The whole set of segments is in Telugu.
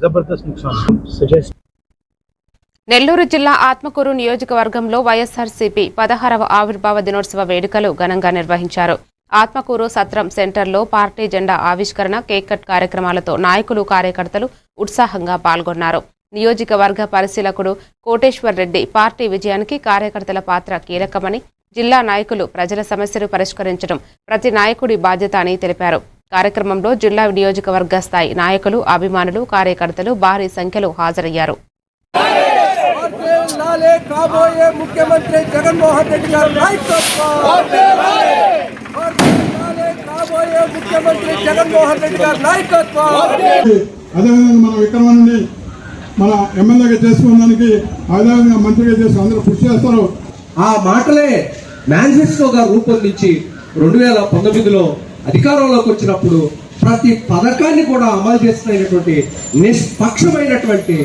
జబర్దస్త్ నుక్సాన్ నెల్లూరు జిల్లా ఆత్మకూరు నియోజకవర్గంలో వైఎస్ఆర్సీపీ 16వ ఆవిర్భావ దినోత్సవ వేడుకలు ఘనంగా నిర్వహించారు. ఆత్మకూరు సత్రం సెంటర్లో పార్టీ జెండా ఆవిష్కరణ, కేక్ కట్ కార్యక్రమాలతో నాయకులు, కార్యకర్తలు ఉత్సాహంగా పాల్గొన్నారు. నియోజకవర్గ పరిశీలకుడు కోటేశ్వర్ రెడ్డి పార్టీ విజయానికి కార్యకర్తల పాత్ర కీలకమని, జిల్లా నాయకులు ప్రజల సమస్యలు పరిష్కరించడం ప్రతి నాయకుడి బాధ్యత అని తెలిపారు. కార్యక్రమంలో జిల్లా నియోజకవర్గ స్థాయి నాయకులు, అభిమానులు, కార్యకర్తలు భారీ సంఖ్యలో హాజరయ్యారు. కాబోయే ముఖ్యమంత్రి జగన్మోహన్ రెడ్డి గారి నాయకత్వం, కాబోయే ముఖ్యమంత్రి జగన్మోహన్ రెడ్డి గారి నాయకత్వం. అదేవిధంగా మనం ఇక్కడ నుండి మన ఎమ్మెల్యేగా చేసుకోవడానికి, అదేవిధంగా మంత్రిగా చేసి అందరూ కృషి చేస్తారు. ఆ మాటలే మేనిఫెస్టోగా రూపొందించి 2019లో అధికారంలోకి వచ్చినప్పుడు ప్రతి పథకాన్ని కూడా అమలు చేస్తున్నటువంటి నిష్పక్షమైనటువంటి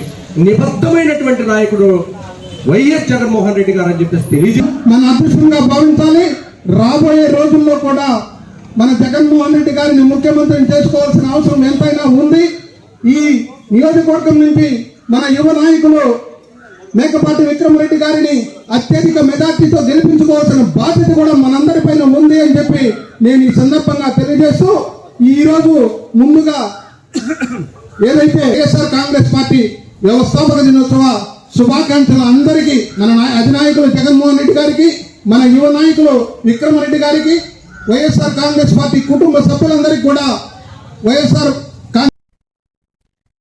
నిబద్ధమైనటువంటి నాయకుడు వైఎస్ జగన్మోహన్ రెడ్డి గారు అని చెప్పేసి తెలియజే మన అదృష్టంగా భావించాలి. రాబోయే రోజుల్లో కూడా మన జగన్మోహన్ రెడ్డి గారిని ముఖ్యమంత్రిని చేసుకోవాల్సిన అవసరం ఎంతైనా ఉంది. ఈ నియోజకవర్గం నుంచి మన యువ నాయకులు మేకపాటి విక్రమరెడ్డి గారిని అత్యధిక మెజార్టీతో గెలిపించుకోవాల్సిన బాధ్యత కూడా మనందరిపైన ఉంది అని చెప్పి నేను ఈ సందర్భంగా తెలియజేస్తూ, ఈరోజు ముందుగా ఏదైతే వైఎస్ఆర్ కాంగ్రెస్ పార్టీ వ్యవస్థాపక దినోత్సవ శుభాకాంక్షలు అందరికీ, మన అధినాయకులు జగన్మోహన్ రెడ్డి గారికి, మన యువ నాయకులు విక్రమరెడ్డి గారికి, వైఎస్ఆర్ కాంగ్రెస్ పార్టీ కుటుంబ సభ్యులందరికీ కూడా వైఎస్ఆర్